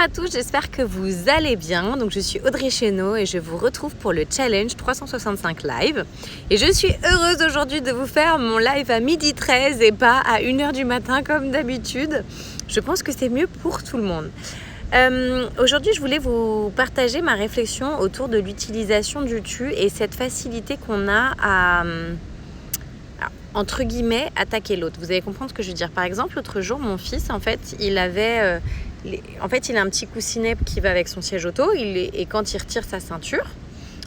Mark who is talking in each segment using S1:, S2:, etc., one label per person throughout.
S1: à tous, j'espère que vous allez bien. Donc je suis Audrey Chénaud et je vous retrouve pour le challenge 365 live. Et je suis heureuse aujourd'hui de vous faire mon live à 12h13 et pas à 1h du matin comme d'habitude. Je pense que c'est mieux pour tout le monde. Aujourd'hui, je voulais vous partager ma réflexion autour de l'utilisation du tu et cette facilité qu'on a à entre guillemets attaquer l'autre. Vous allez comprendre ce que je veux dire. Par exemple, l'autre jour, mon fils, en fait, il avait il a un petit coussinet qui va avec son siège auto et quand il retire sa ceinture,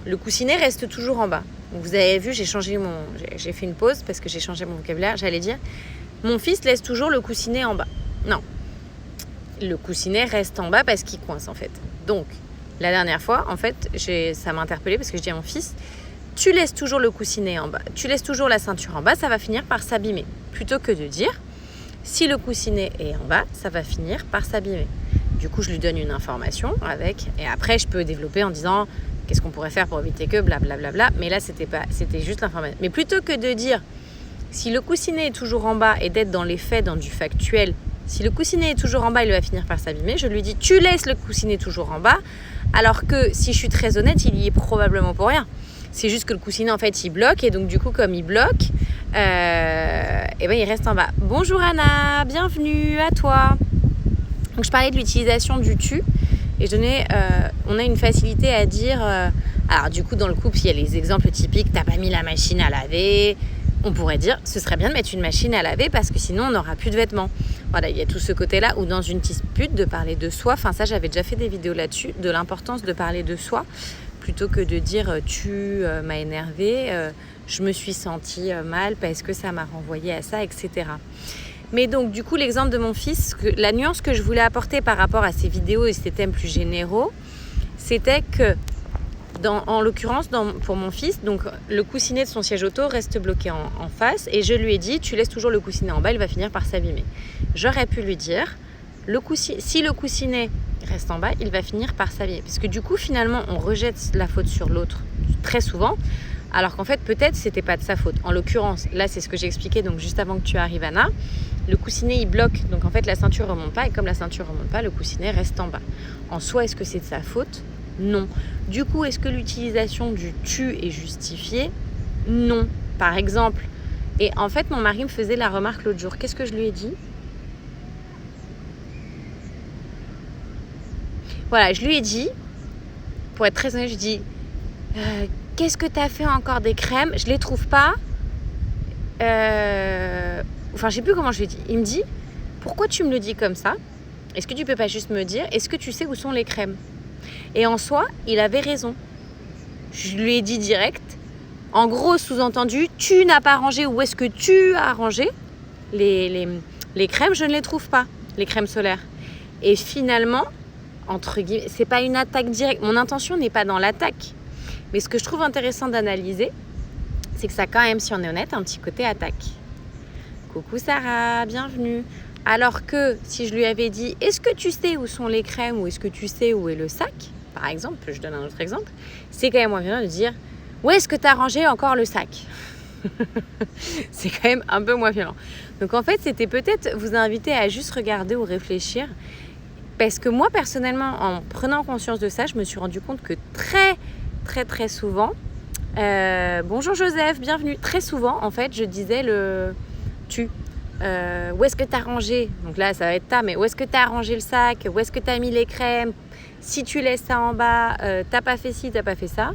S1: le coussinet reste toujours en bas. Donc, vous avez vu, j'ai fait une pause parce que j'ai changé mon vocabulaire. J'allais dire, mon fils laisse toujours le coussinet en bas. Non, le coussinet reste en bas parce qu'il coince en fait. Donc, la dernière fois, en fait, ça m'a interpellée parce que je dis à mon fils, tu laisses toujours le coussinet en bas, tu laisses toujours la ceinture en bas, ça va finir par s'abîmer. Plutôt que de dire, si le coussinet est en bas, ça va finir par s'abîmer. Du coup, je lui donne une information et après, je peux développer en disant, qu'est-ce qu'on pourrait faire pour éviter que blablabla. Mais là, c'était juste l'information. Mais plutôt que de dire, si le coussinet est toujours en bas et d'être dans les faits, dans du factuel, si le coussinet est toujours en bas, il va finir par s'abîmer. Je lui dis, tu laisses le coussinet toujours en bas, alors que si je suis très honnête, il y est probablement pour rien. C'est juste que le coussinet, en fait, il bloque. Et donc, du coup, comme il bloque, il reste en bas. Bonjour Anna, bienvenue à toi. Donc, je parlais de l'utilisation du tu. Et on a une facilité à dire... alors, du coup, dans le couple, il y a les exemples typiques. T'as pas mis la machine à laver. On pourrait dire, ce serait bien de mettre une machine à laver parce que sinon, on n'aura plus de vêtements. Voilà, il y a tout ce côté-là. Ou dans une dispute, de parler de soi. Enfin, ça, j'avais déjà fait des vidéos là-dessus. De l'importance de parler de soi. Plutôt que de dire tu m'as énervé, je me suis sentie mal parce que ça m'a renvoyé à ça, etc. Mais donc du coup l'exemple de mon fils, la nuance que je voulais apporter par rapport à ces vidéos et ces thèmes plus généraux, c'était que en l'occurrence pour mon fils, donc le coussinet de son siège auto reste bloqué en face et je lui ai dit tu laisses toujours le coussinet en bas, il va finir par s'abîmer. J'aurais pu lui dire si le coussinet reste en bas, il va finir par s'abîmer. Parce que du coup, finalement, on rejette la faute sur l'autre très souvent, alors qu'en fait, peut-être, c'était pas de sa faute. En l'occurrence, là, c'est ce que j'ai expliqué, donc juste avant que tu arrives, Anna, le coussinet, il bloque, donc en fait, la ceinture remonte pas, et comme la ceinture remonte pas, le coussinet reste en bas. En soi, est-ce que c'est de sa faute ? Non. Du coup, est-ce que l'utilisation du « tu » est justifiée ? Non. Par exemple, et en fait, mon mari me faisait la remarque l'autre jour. Qu'est-ce que je lui ai dit ? Voilà, je lui ai dit, pour être très honnête, je dis qu'est-ce que tu as fait encore des crèmes ? Je ne les trouve pas. Enfin, je ne sais plus comment je lui ai dit. Il me dit, pourquoi tu me le dis comme ça ? Est-ce que tu ne peux pas juste me dire, est-ce que tu sais où sont les crèmes ? Et en soi, il avait raison. Je lui ai dit direct. En gros, sous-entendu, tu n'as pas rangé, où est-ce que tu as rangé les crèmes ? Je ne les trouve pas, les crèmes solaires. Et finalement... entre guillemets, c'est pas une attaque directe. Mon intention n'est pas dans l'attaque. Mais ce que je trouve intéressant d'analyser, c'est que ça a quand même, si on est honnête, un petit côté attaque. Coucou Sarah, bienvenue. Alors que si je lui avais dit, est-ce que tu sais où sont les crèmes ou est-ce que tu sais où est le sac ? Par exemple, je donne un autre exemple. C'est quand même moins violent de dire, où est-ce que tu as rangé encore le sac ? C'est quand même un peu moins violent. Donc en fait, c'était peut-être vous inviter à juste regarder ou réfléchir. Parce que moi, personnellement, en prenant conscience de ça, je me suis rendu compte que très souvent, bonjour Joseph, bienvenue. Très souvent, en fait, je disais le tu. Où est-ce que tu as rangé ? Donc là, ça va être ta, mais où est-ce que tu as rangé le sac ? Où est-ce que tu as mis les crèmes ? Si tu laisses ça en bas, t'as pas fait ci, t'as pas fait ça.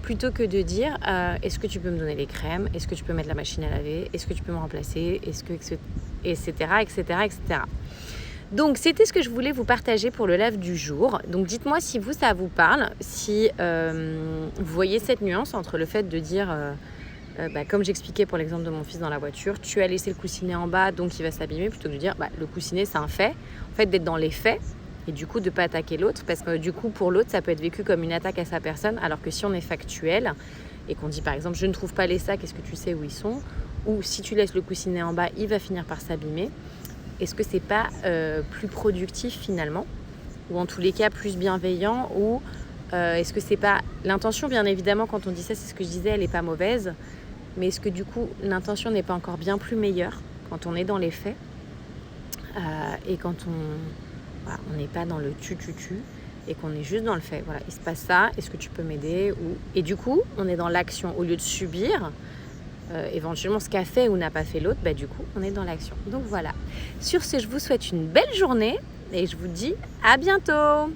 S1: Plutôt que de dire, est-ce que tu peux me donner les crèmes ? Est-ce que tu peux mettre la machine à laver ? Est-ce que tu peux me remplacer ? Etc. Donc, c'était ce que je voulais vous partager pour le live du jour. Donc, dites-moi si ça vous parle, si vous voyez cette nuance entre le fait de dire, comme j'expliquais pour l'exemple de mon fils dans la voiture, tu as laissé le coussinet en bas, donc il va s'abîmer, plutôt que de dire, le coussinet, c'est un fait. En fait, d'être dans les faits et du coup, de ne pas attaquer l'autre, parce que du coup, pour l'autre, ça peut être vécu comme une attaque à sa personne, alors que si on est factuel et qu'on dit, par exemple, je ne trouve pas les sacs, est-ce que tu sais où ils sont ? Ou si tu laisses le coussinet en bas, il va finir par s'abîmer. Est-ce que c'est pas plus productif finalement ? Ou en tous les cas plus bienveillant ? Ou est-ce que c'est pas... L'intention, bien évidemment, quand on dit ça, c'est ce que je disais, elle n'est pas mauvaise. Mais est-ce que du coup, l'intention n'est pas encore bien plus meilleure quand on est dans les faits et quand Voilà, on n'est pas dans le tu et qu'on est juste dans le fait. Voilà, il se passe ça, est-ce que tu peux m'aider Et du coup, on est dans l'action. Au lieu de subir éventuellement ce qu'a fait ou n'a pas fait l'autre, du coup, on est dans l'action. Donc voilà. Sur ce, je vous souhaite une belle journée et je vous dis à bientôt.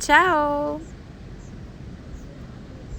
S1: Ciao!